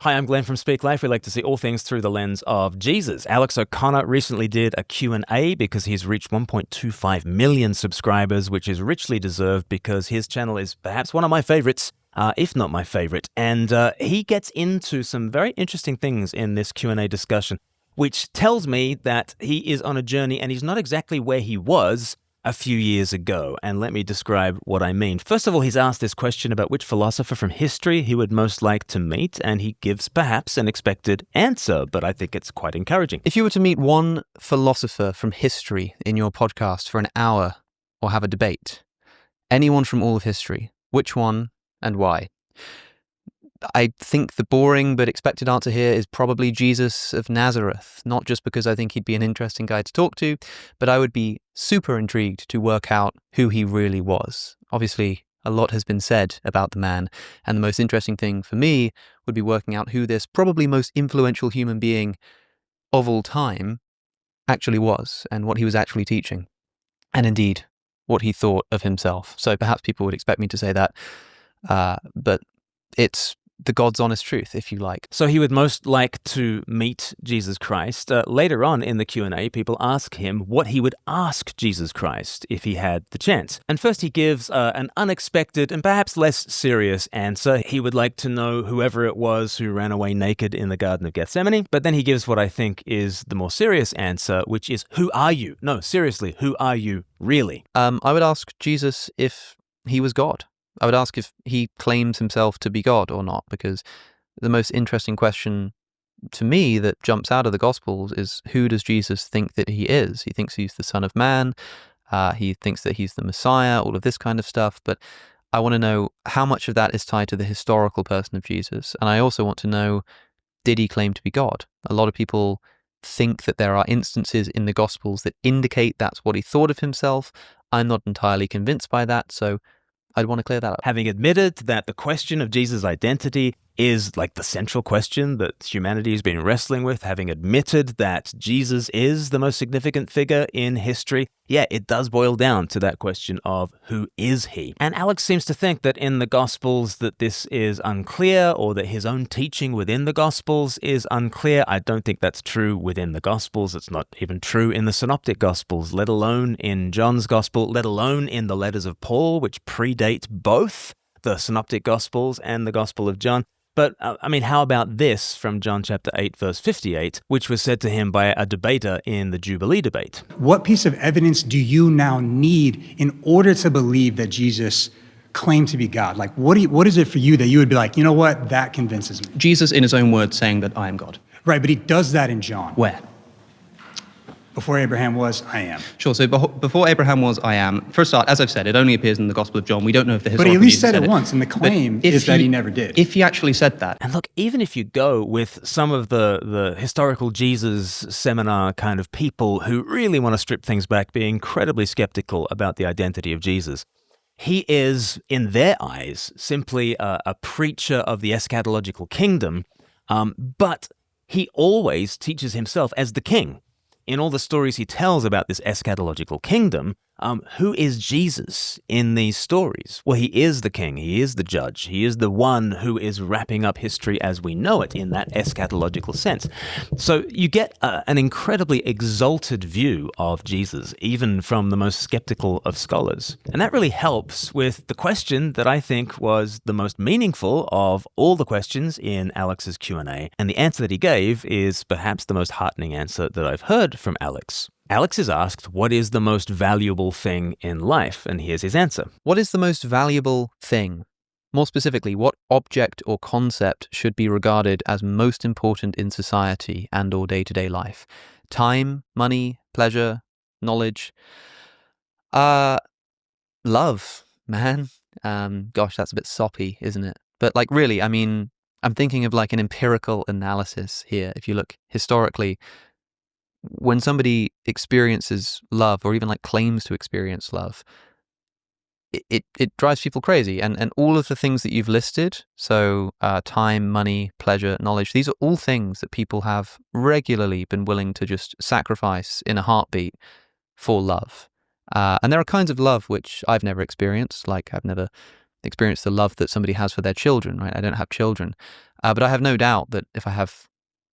Hi, I'm Glen from Speak Life. We like to see all things through the lens of Jesus. Alex O'Connor recently did a Q&A because he's reached 1.25 million subscribers, which is richly deserved because his channel is perhaps one of my favorites, if not my favorite. And he gets into some very interesting things in this Q&A discussion, which tells me that he is on a journey and he's not exactly where he was a few years ago, and let me describe what I mean. First of all, he's asked this question about which philosopher from history he would most like to meet, and he gives perhaps an expected answer, but I think it's quite encouraging. If you were to meet one philosopher from history in your podcast for an hour or have a debate, anyone from all of history, which one and why? I think the boring but expected answer here is probably Jesus of Nazareth, not just because I think he'd be an interesting guy to talk to, but I would be super intrigued to work out who he really was. Obviously, a lot has been said about the man, and the most interesting thing for me would be working out who this probably most influential human being of all time actually was, and what he was actually teaching, and indeed, what he thought of himself. So perhaps people would expect me to say that, but it's the God's honest truth, if you like. So he would most like to meet Jesus Christ. Later on in the Q&A, people ask him what he would ask Jesus Christ if he had the chance. And first he gives an unexpected and perhaps less serious answer. He would like to know whoever it was who ran away naked in the Garden of Gethsemane. But then he gives what I think is the more serious answer, which is, who are you? No, seriously, who are you really? I would ask Jesus if he was God. I would ask if he claims himself to be God or not, because the most interesting question to me that jumps out of the Gospels is, who does Jesus think that he is? He thinks he's the Son of Man. He thinks that he's the Messiah, all of this kind of stuff. But I want to know how much of that is tied to the historical person of Jesus. And I also want to know, did he claim to be God? A lot of people think that there are instances in the Gospels that indicate that's what he thought of himself. I'm not entirely convinced by that, so I'd want to clear that up. Having admitted that the question of Jesus' identity is like the central question that humanity has been wrestling with, having admitted that Jesus is the most significant figure in history, yeah, it does boil down to that question of who is he? And Alex seems to think that in the Gospels that this is unclear, or that his own teaching within the Gospels is unclear. I don't think that's true within the Gospels. It's not even true in the Synoptic Gospels, let alone in John's Gospel, let alone in the letters of Paul, which predate both the Synoptic Gospels and the Gospel of John. But, how about this from John chapter 8, verse 58, which was said to him by a debater in the Jubilee debate? What piece of evidence do you now need in order to believe that Jesus claimed to be God? Like, what is it for you that you would be like, you know what, that convinces me? Jesus, in his own words, saying that I am God. Right, but he does that in John. Where? Before Abraham was, I am. Sure, so before Abraham was, I am. For a start, as I've said, it only appears in the Gospel of John. We don't know if the But historical he at least Jesus said it once, and the claim is that he never did. If he actually said that. And look, even if you go with some of the historical Jesus seminar kind of people who really want to strip things back, be incredibly skeptical about the identity of Jesus, he is, in their eyes, simply a preacher of the eschatological kingdom, but he always teaches himself as the king. In all the stories he tells about this eschatological kingdom, who is Jesus in these stories? Well, he is the king, he is the judge, he is the one who is wrapping up history as we know it in that eschatological sense. So you get an incredibly exalted view of Jesus, even from the most skeptical of scholars. And that really helps with the question that I think was the most meaningful of all the questions in Alex's Q&A. And the answer that he gave is perhaps the most heartening answer that I've heard from Alex. Alex is asked, what is the most valuable thing in life? And here's his answer. What is the most valuable thing? More specifically, what object or concept should be regarded as most important in society and or day-to-day life? Time, money, pleasure, knowledge? Love, man. Gosh, that's a bit soppy, isn't it? But really, I'm thinking of like an empirical analysis here. If you look historically, when somebody experiences love, or even like claims to experience love, it drives people crazy. And all of the things that you've listed, so time, money, pleasure, knowledge, these are all things that people have regularly been willing to just sacrifice in a heartbeat for love. And there are kinds of love which I've never experienced, like I've never experienced the love that somebody has for their children, right? I don't have children. But I have no doubt that if I have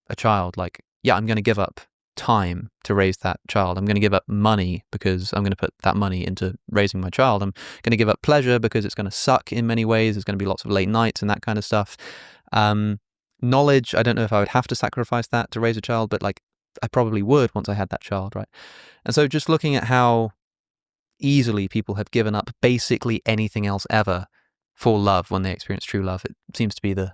a child, like, yeah, I'm going to give up time to raise that child. I'm going to give up money because I'm going to put that money into raising my child. I'm going to give up pleasure because it's going to suck in many ways. There's going to be lots of late nights and that kind of stuff. Knowledge, I don't know if I would have to sacrifice that to raise a child, but like I probably would once I had that child, right? And so just looking at how easily people have given up basically anything else ever for love when they experience true love, it seems to be the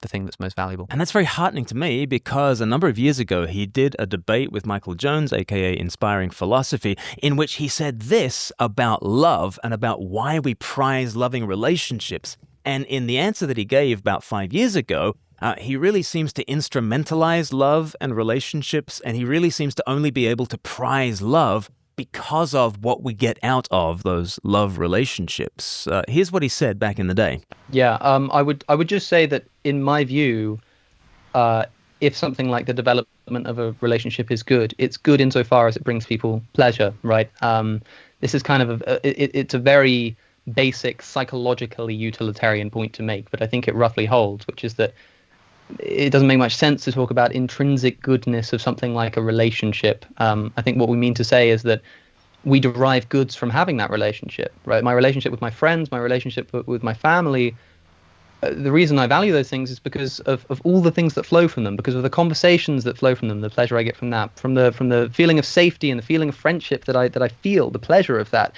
thing that's most valuable. And that's very heartening to me because a number of years ago, he did a debate with Michael Jones, aka Inspiring Philosophy, in which he said this about love and about why we prize loving relationships. And in the answer that he gave about 5 years ago, he really seems to instrumentalize love and relationships, and he really seems to only be able to prize love because of what we get out of those love relationships. Here's what he said back in the day. Yeah, I would just say that in my view, if something like the development of a relationship is good, it's good insofar as it brings people pleasure, right? This is kind of it's a very basic psychologically utilitarian point to make, but I think it roughly holds, which is that it doesn't make much sense to talk about intrinsic goodness of something like a relationship. I think what we mean to say is that we derive goods from having that relationship, right? My relationship with my friends, my relationship with my family, the reason I value those things is because of all the things that flow from them, because of the conversations that flow from them, the pleasure I get from that, from the feeling of safety and the feeling of friendship that I feel, the pleasure of that.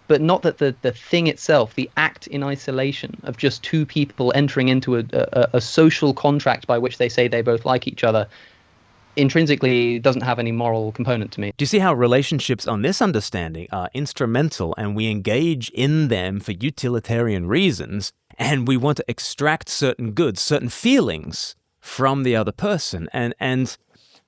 But not that the thing itself, the act in isolation of just two people entering into a social contract by which they say they both like each other, intrinsically doesn't have any moral component to me. Do you see how relationships on this understanding are instrumental and we engage in them for utilitarian reasons, and we want to extract certain goods, certain feelings from the other person? And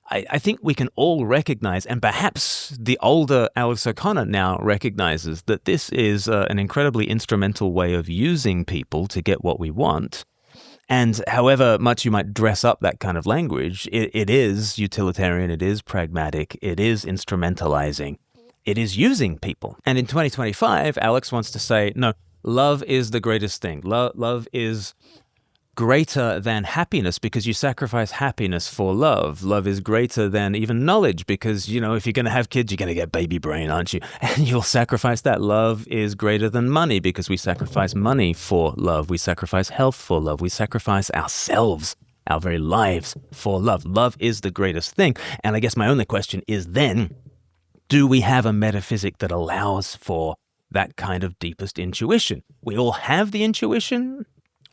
I think we can all recognize, and perhaps the older Alex O'Connor now recognizes, that this is an incredibly instrumental way of using people to get what we want. And however much you might dress up that kind of language, it is utilitarian, it is pragmatic, it is instrumentalizing, it is using people. And in 2025, Alex wants to say, no, love is the greatest thing. Love is greater than happiness because you sacrifice happiness for love. Love is greater than even knowledge because, you know, if you're going to have kids, you're going to get baby brain, aren't you? And you'll sacrifice that. Love is greater than money because we sacrifice money for love. We sacrifice health for love. We sacrifice ourselves, our very lives for love. Love is the greatest thing. And I guess my only question is then, do we have a metaphysic that allows for that kind of deepest intuition? We all have the intuition.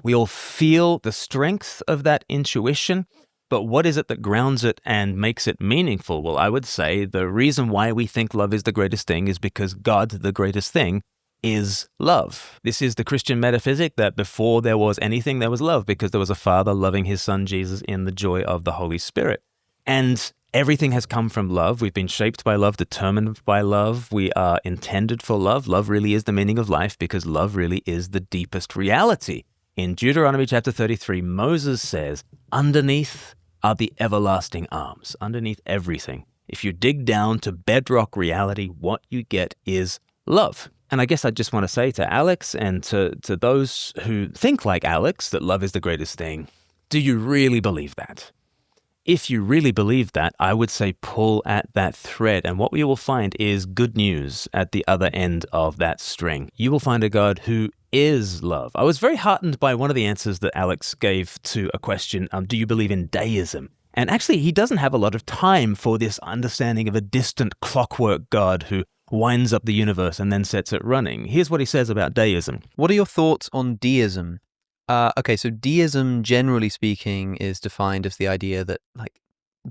We all feel the strength of that intuition, but what is it that grounds it and makes it meaningful? Well, I would say the reason why we think love is the greatest thing is because God, the greatest thing, is love. This is the Christian metaphysic that before there was anything, there was love, because there was a Father loving his Son Jesus in the joy of the Holy Spirit. And everything has come from love. We've been shaped by love, determined by love. We are intended for love. Love really is the meaning of life because love really is the deepest reality. In Deuteronomy chapter 33, Moses says, underneath are the everlasting arms, underneath everything. If you dig down to bedrock reality, what you get is love. And I guess I just want to say to Alex and to those who think like Alex that love is the greatest thing, do you really believe that? If you really believe that, I would say pull at that thread, and what you will find is good news at the other end of that string. You will find a God who is love. I was very heartened by one of the answers that Alex gave to a question, do you believe in Deism? And actually, he doesn't have a lot of time for this understanding of a distant clockwork God who winds up the universe and then sets it running. Here's what he says about Deism. What are your thoughts on deism? Okay, so deism, generally speaking, is defined as the idea that, like,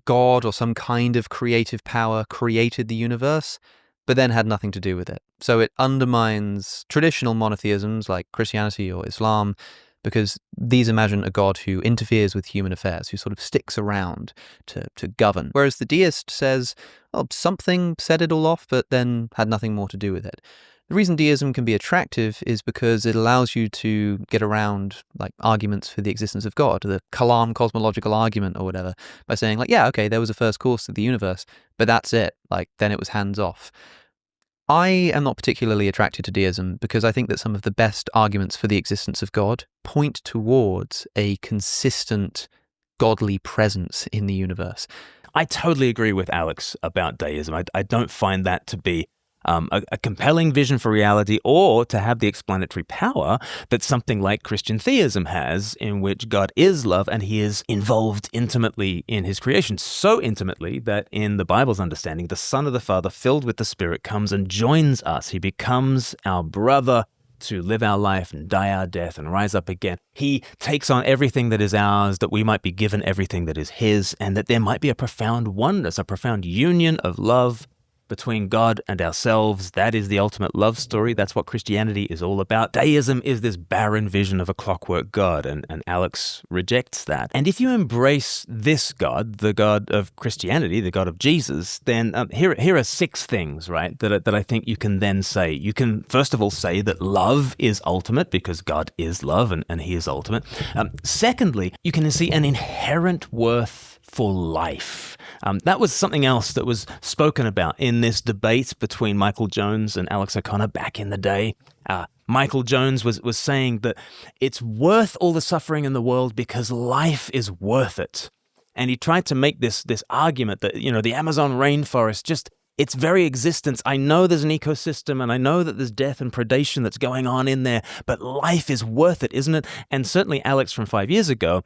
God or some kind of creative power created the universe, but then had nothing to do with it. So it undermines traditional monotheisms like Christianity or Islam, because these imagine a God who interferes with human affairs, who sort of sticks around to govern. Whereas the deist says, oh, something set it all off, but then had nothing more to do with it. The reason deism can be attractive is because it allows you to get around, like, arguments for the existence of God, the Kalam cosmological argument or whatever, by saying, like, yeah, okay, there was a first cause to the universe, but that's it. Like, then it was hands off. I am not particularly attracted to deism because I think that some of the best arguments for the existence of God point towards a consistent godly presence in the universe. I totally agree with Alex about deism. I don't find that to be a compelling vision for reality, or to have the explanatory power that something like Christian theism has, in which God is love and he is involved intimately in his creation. So intimately that in the Bible's understanding, the Son of the Father, filled with the Spirit, comes and joins us. He becomes our brother to live our life and die our death and rise up again. He takes on everything that is ours, that we might be given everything that is his, and that there might be a profound oneness, a profound union of love between God and ourselves. That is the ultimate love story. That's what Christianity is all about. Deism is this barren vision of a clockwork God, and Alex rejects that. And if you embrace this God, the God of Christianity, the God of Jesus, then here are 6 things, right, that I think you can then say. You can, first of all, say that love is ultimate because God is love and he is ultimate. Secondly, you can see an inherent worth for life. That was something else that was spoken about in this debate between Michael Jones and Alex O'Connor back in the day. Michael Jones was saying that it's worth all the suffering in the world because life is worth it. And he tried to make this argument that, the Amazon rainforest, just its very existence, I know there's an ecosystem and I know that there's death and predation that's going on in there, but life is worth it, isn't it? And certainly Alex from 5 years ago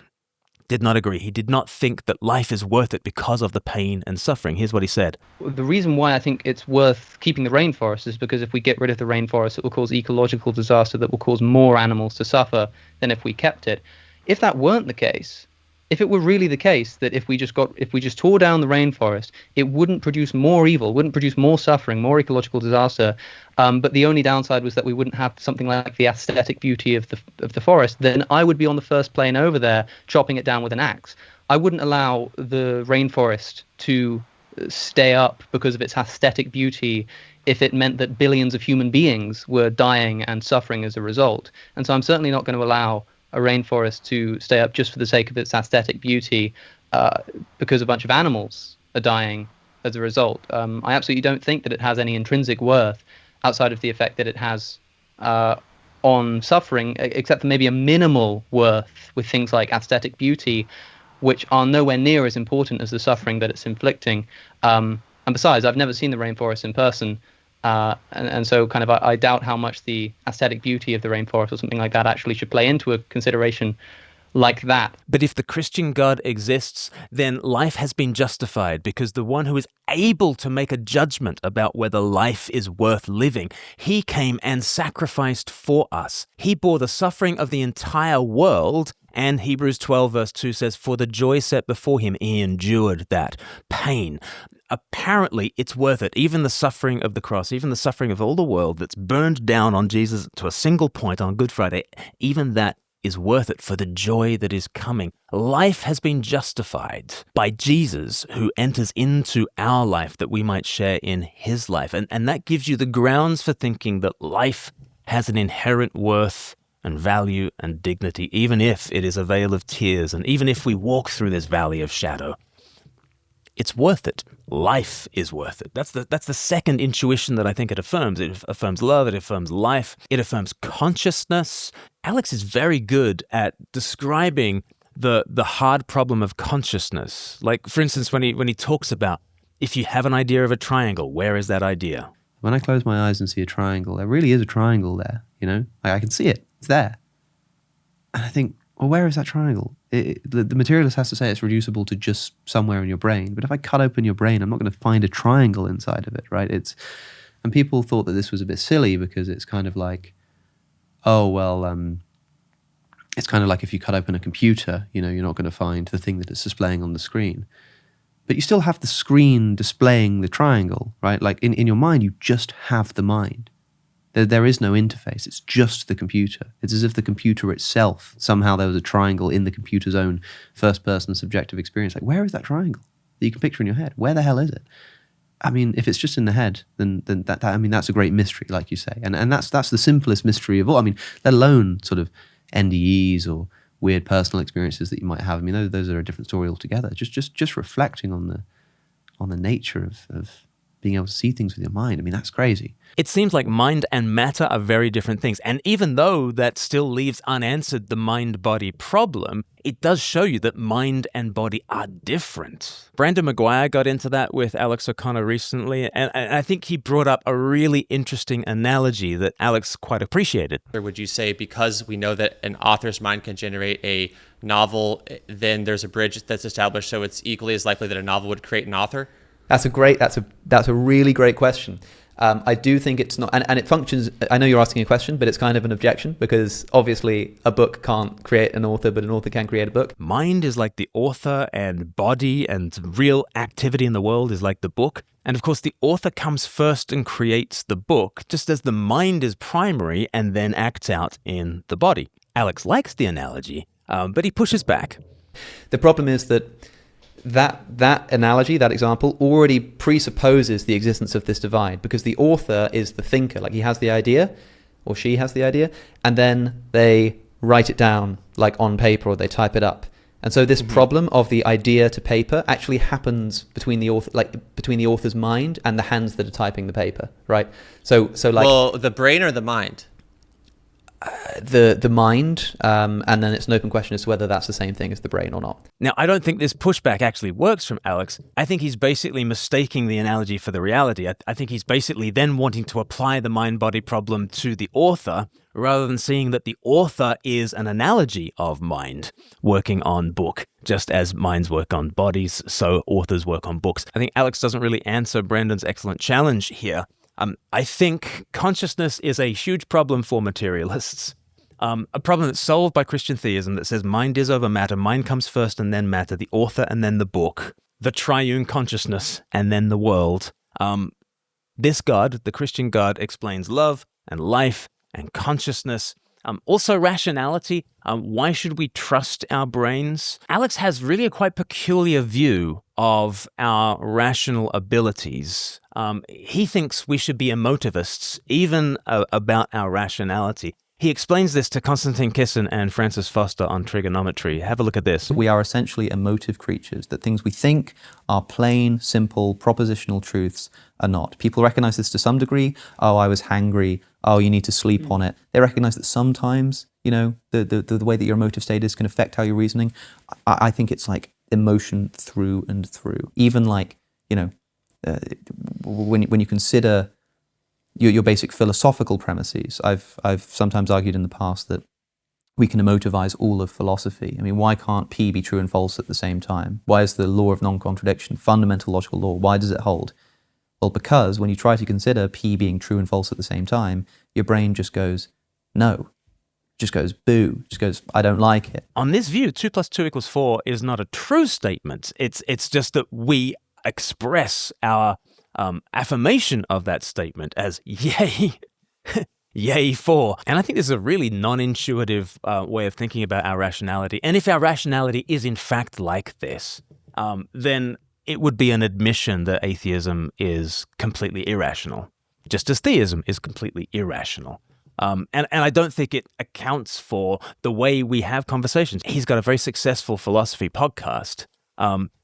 did not agree. He did not think that life is worth it because of the pain and suffering. Here's what he said. The reason why I think it's worth keeping the rainforest is because if we get rid of the rainforest, it will cause ecological disaster that will cause more animals to suffer than if we kept it. If that weren't the case, if it were really the case that if we just tore down the rainforest, it wouldn't produce more evil, wouldn't produce more suffering, more ecological disaster, but the only downside was that we wouldn't have something like the aesthetic beauty of the forest, then I would be on the first plane over there chopping it down with an axe. I wouldn't allow the rainforest to stay up because of its aesthetic beauty if it meant that billions of human beings were dying and suffering as a result. And so I'm certainly not going to allow a rainforest to stay up just for the sake of its aesthetic beauty because a bunch of animals are dying as a result. I absolutely don't think that it has any intrinsic worth outside of the effect that it has on suffering, except for maybe a minimal worth with things like aesthetic beauty, which are nowhere near as important as the suffering that it's inflicting. And besides, I've never seen the rainforest in person, and so kind of I doubt how much the aesthetic beauty of the rainforest or something like that actually should play into a consideration like that. But if the Christian God exists, then life has been justified because the one who is able to make a judgment about whether life is worth living, he came and sacrificed for us. He bore the suffering of the entire world, and Hebrews 12 verse 2 says, for the joy set before him, he endured that pain. Apparently, it's worth it. Even the suffering of the cross, even the suffering of all the world that's burned down on Jesus to a single point on Good Friday, even that is worth it for the joy that is coming. Life has been justified by Jesus, who enters into our life that we might share in his life. And that gives you the grounds for thinking that life has an inherent worth and value and dignity, even if it is a vale of tears, and even if we walk through this valley of shadow. It's worth it. Life is worth it. That's the second intuition that I think it affirms. It affirms love, it affirms life, it affirms consciousness. Alex is very good at describing the hard problem of consciousness. Like, for instance, when he talks about, if you have an idea of a triangle, where is that idea? When I close my eyes and see a triangle, there really is a triangle there, I can see it. It's there. And I think, well, where is that triangle? The materialist has to say it's reducible to just somewhere in your brain. But if I cut open your brain, I'm not going to find a triangle inside of it, right? And people thought that this was a bit silly because it's kind of like, it's kind of like if you cut open a computer, you're not going to find the thing that it's displaying on the screen. But you still have the screen displaying the triangle, right? Like in your mind, you just have the mind. There is no interface. It's just the computer. It's as if the computer itself, somehow there was a triangle in the computer's own first-person subjective experience. Like, where is that triangle that you can picture in your head? Where the hell is it? I mean, if it's just in the head, then that's a great mystery, like you say. And that's the simplest mystery of all. I mean, let alone sort of NDEs or weird personal experiences that you might have. I mean, those are a different story altogether. Just reflecting on the nature of being able to see things with your mind. I mean, that's crazy. It seems like mind and matter are very different things. And even though that still leaves unanswered the mind-body problem, it does show you that mind and body are different. Brandon Maguire got into that with Alex O'Connor recently, and I think he brought up a really interesting analogy that Alex quite appreciated. Or would you say because we know that an author's mind can generate a novel, then there's a bridge that's established, so it's equally as likely that a novel would create an author? That's a really great question. I do think it's not, and it functions. I know you're asking a question, but it's kind of an objection because obviously a book can't create an author, but an author can create a book. Mind is like the author, and body and real activity in the world is like the book. And of course, the author comes first and creates the book, just as the mind is primary and then acts out in the body. Alex likes the analogy, but he pushes back. The problem is that analogy, that example, already presupposes the existence of this divide because the author is the thinker. Like he has the idea, or she has the idea, and then they write it down like on paper or they type it up. And so this problem of the idea to paper actually happens between the author, like between the author's mind and the hands that are typing the paper, right? So like, well, the brain or the mind? The mind, and then it's an open question as to whether that's the same thing as the brain or not. Now, I don't think this pushback actually works from Alex. I think he's basically mistaking the analogy for the reality. I think he's basically then wanting to apply the mind-body problem to the author, rather than seeing that the author is an analogy of mind working on book. Just as minds work on bodies, so authors work on books. I think Alex doesn't really answer Brandon's excellent challenge here. I think consciousness is a huge problem for materialists. A problem that's solved by Christian theism that says mind is over matter, mind comes first and then matter, the author and then the book, the triune consciousness and then the world. This God, the Christian God, explains love and life and consciousness. Also rationality. Why should we trust our brains? Alex has really a quite peculiar view of our rational abilities. He thinks we should be emotivists, even about our rationality. He explains this to Konstantin Kisin and Francis Foster on trigonometry. Have a look at this. We are essentially emotive creatures, that things we think are plain, simple, propositional truths are not. People recognize this to some degree. Oh, I was hangry. Oh, you need to sleep on it. They recognize that sometimes, you know, the way that your emotive state is can affect how you're reasoning. I think it's like emotion through and through. Even like, you know, when you consider your basic philosophical premises, I've sometimes argued in the past that we can emotivize all of philosophy. I mean, why can't P be true and false at the same time? Why is the law of non-contradiction, fundamental logical law, why does it hold? Well, because when you try to consider P being true and false at the same time, your brain just goes, no, just goes boo, just goes, I don't like it. On this view, 2 + 2 = 4 is not a true statement. It's just that we express our affirmation of that statement as yay, yay for. And I think this is a really non-intuitive way of thinking about our rationality. And if our rationality is in fact like this, then it would be an admission that atheism is completely irrational, just as theism is completely irrational. And I don't think it accounts for the way we have conversations. He's got a very successful philosophy podcast.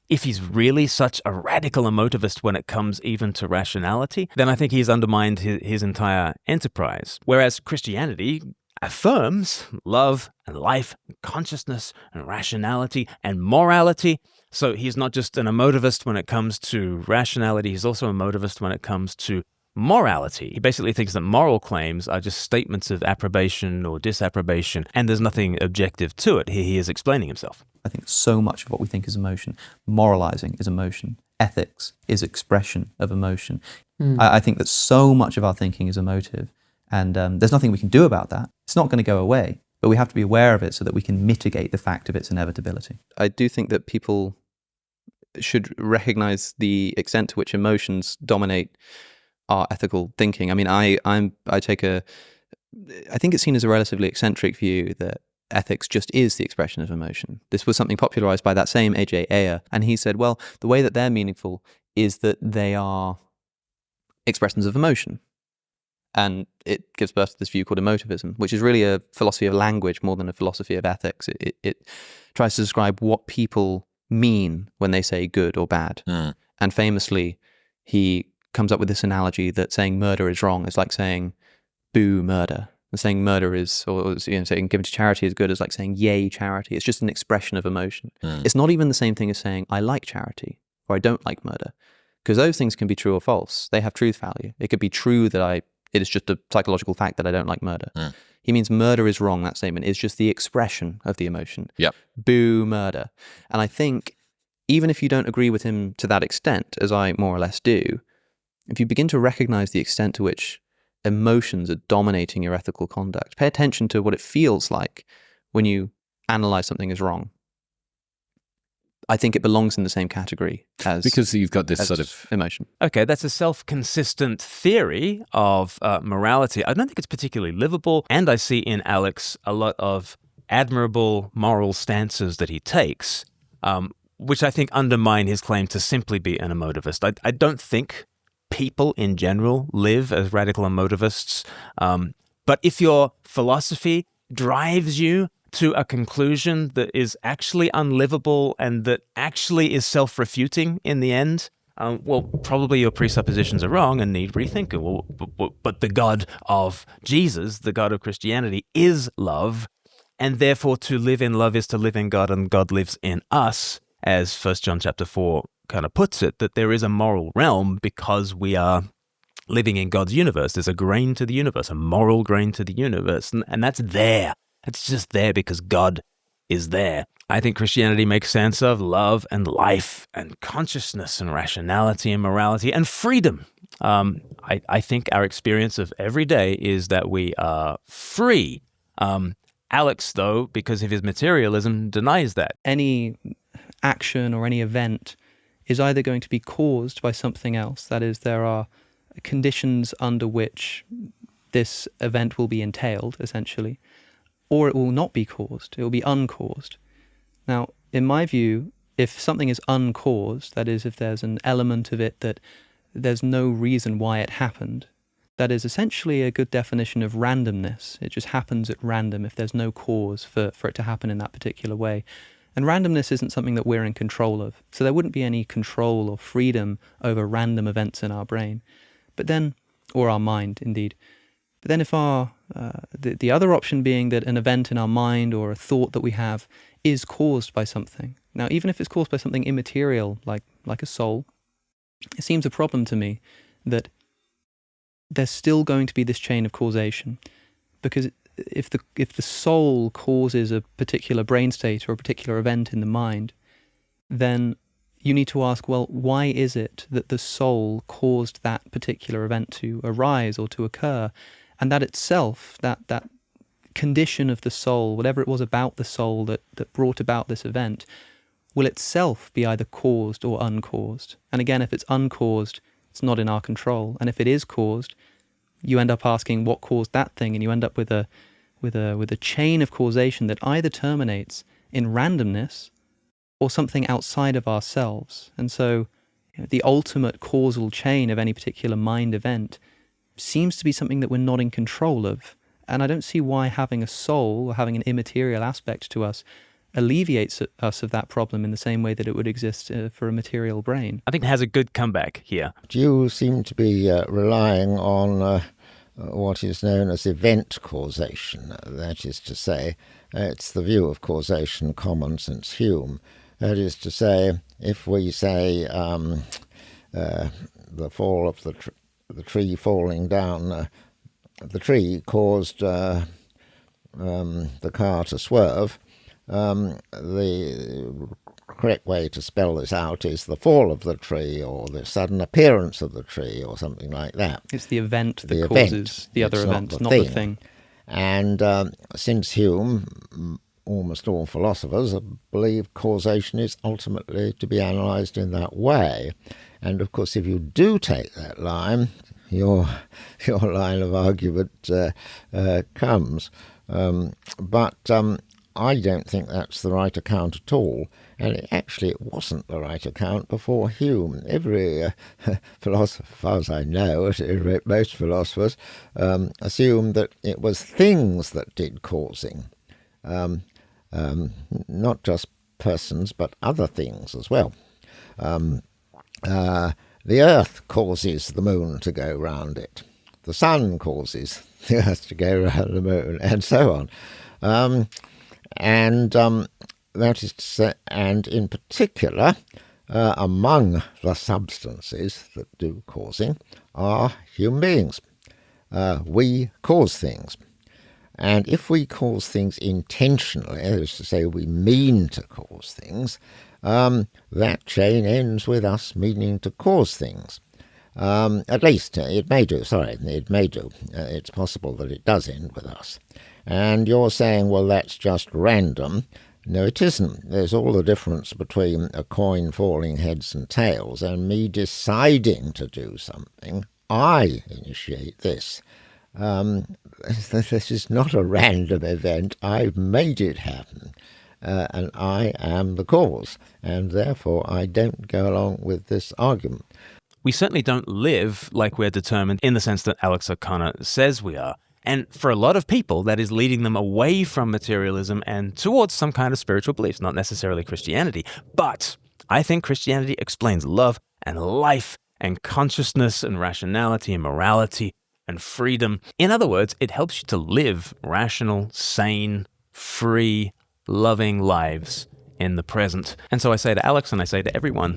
If he's really such a radical emotivist when it comes even to rationality, then I think he's undermined his entire enterprise. Whereas Christianity affirms love and life and consciousness and rationality and morality. So he's not just an emotivist when it comes to rationality, he's also a emotivist when it comes to morality. He basically thinks that moral claims are just statements of approbation or disapprobation, and there's nothing objective to it. Here he is explaining himself. I think so much of what we think is emotion. Moralizing is emotion. Ethics is expression of emotion. I think that so much of our thinking is emotive, and there's nothing we can do about that. It's not going to go away, but we have to be aware of it so that we can mitigate the fact of its inevitability. I do think that people should recognize the extent to which emotions dominate our ethical thinking. I mean, I think it's seen as a relatively eccentric view that ethics just is the expression of emotion. This was something popularized by that same A.J. Ayer, and he said, well, the way that they're meaningful is that they are expressions of emotion. And it gives birth to this view called emotivism, which is really a philosophy of language more than a philosophy of ethics. It tries to describe what people mean when they say good or bad. And famously, he comes up with this analogy that saying murder is wrong is like saying boo murder. And saying murder is, or saying giving to charity is good is like saying yay charity. It's just an expression of emotion. It's not even the same thing as saying I like charity or I don't like murder, because those things can be true or false. They have truth value. It could be true that it is just a psychological fact that I don't like murder. He means murder is wrong. That statement is just the expression of the emotion. Yep. Boo murder. And I think even if you don't agree with him to that extent, as I more or less do, if you begin to recognize the extent to which emotions are dominating your ethical conduct, pay attention to what it feels like when you analyze something as wrong. I think it belongs in the same category as, because you've got this sort of emotion. Okay, that's a self-consistent theory of morality. I don't think it's particularly livable, and I see in Alex a lot of admirable moral stances that he takes, which I think undermine his claim to simply be an emotivist. I don't think people in general live as radical emotivists, but if your philosophy drives you to a conclusion that is actually unlivable and that actually is self-refuting in the end, well, probably your presuppositions are wrong and need rethinking. Well, but the God of Jesus, the God of Christianity, is love, and therefore to live in love is to live in God, and God lives in us, as 1 John chapter 4 kind of puts it, that there is a moral realm because we are living in God's universe. There's a grain to the universe, a moral grain to the universe, and that's there. It's just there because God is there. I think Christianity makes sense of love and life and consciousness and rationality and morality and freedom. I think our experience of every day is that we are free. Alex, though, because of his materialism, denies that. Any action or any event is either going to be caused by something else. That is, there are conditions under which this event will be entailed, essentially, or it will not be caused. It will be uncaused. Now, in my view, if something is uncaused, that is, if there's an element of it that there's no reason why it happened, that is essentially a good definition of randomness. It just happens at random if there's no cause for it to happen in that particular way. And randomness isn't something that we're in control of. So there wouldn't be any control or freedom over random events in our brain. But then, or our mind, indeed. But then if the other option being that an event in our mind or a thought that we have is caused by something. Now, even if it's caused by something immaterial, like a soul, it seems a problem to me that there's still going to be this chain of causation. Because if the soul causes a particular brain state or a particular event in the mind, then you need to ask, well, why is it that the soul caused that particular event to arise or to occur? And that itself, that condition of the soul, whatever it was about the soul that brought about this event, will itself be either caused or uncaused. And again, if it's uncaused, it's not in our control. And if it is caused, you end up asking what caused that thing, and you end up with a chain of causation that either terminates in randomness or something outside of ourselves. And so the ultimate causal chain of any particular mind event seems to be something that we're not in control of. And I don't see why having a soul or having an immaterial aspect to us alleviates us of that problem in the same way that it would exist for a material brain. I think it has a good comeback here. You seem to be relying on what is known as event causation. That is to say, it's the view of causation common since Hume. That is to say, if we say the fall of the tree falling down, the tree caused the car to swerve, the correct way to spell this out is the fall of the tree or the sudden appearance of the tree or something like that. It's the event that causes the other event, not the thing. And since Hume, almost all philosophers believe causation is ultimately to be analysed in that way. And of course, if you do take that line, your line of argument comes. But I don't think that's the right account at all. And it wasn't the right account before Hume. Every philosopher, as far as I know, most philosophers assumed that it was things that did causing. Not just persons, but other things as well. The Earth causes the moon to go round it. The sun causes the Earth to go round the moon, and so on. That is to say, and in particular, among the substances that do causing are human beings. We cause things. And if we cause things intentionally, that is to say, we mean to cause things, that chain ends with us meaning to cause things. At least it may do. It's possible that it does end with us. And you're saying, well, that's just random. No, it isn't. There's all the difference between a coin falling heads and tails and me deciding to do something. I initiate this. This is not a random event. I've made it happen. And I am the cause. And therefore, I don't go along with this argument. We certainly don't live like we're determined in the sense that Alex O'Connor says we are. And for a lot of people, that is leading them away from materialism and towards some kind of spiritual beliefs, not necessarily Christianity. But I think Christianity explains love and life and consciousness and rationality and morality and freedom. In other words, it helps you to live rational, sane, free, loving lives in the present. And so I say to Alex and I say to everyone,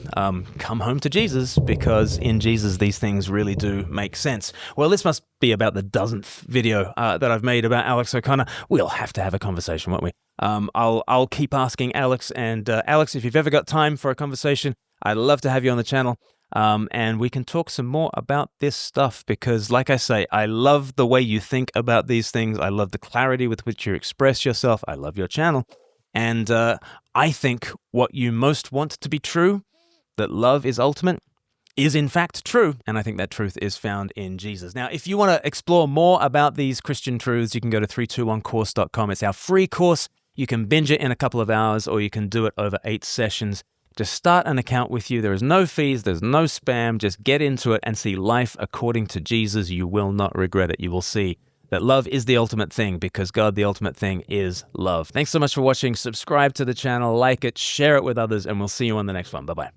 come home to Jesus, because in Jesus these things really do make sense. Well, this must be about the dozenth video that I've made about Alex O'Connor. We'll have to have a conversation, won't we? I'll keep asking Alex, and Alex, if you've ever got time for a conversation, I'd love to have you on the channel. And we can talk some more about this stuff because, like I say, I love the way you think about these things. I love the clarity with which you express yourself. I love your channel. And I think what you most want to be true, that love is ultimate, is in fact true. And I think that truth is found in Jesus. Now, if you want to explore more about these Christian truths, you can go to 321course.com. It's our free course. You can binge it in a couple of hours, or you can do it over 8 sessions. Just start an account with you. There is no fees. There's no spam. Just get into it and see life according to Jesus. You will not regret it. You will see that love is the ultimate thing, because God, the ultimate thing, is love. Thanks so much for watching. Subscribe to the channel, like it, share it with others, and we'll see you on the next one. Bye-bye.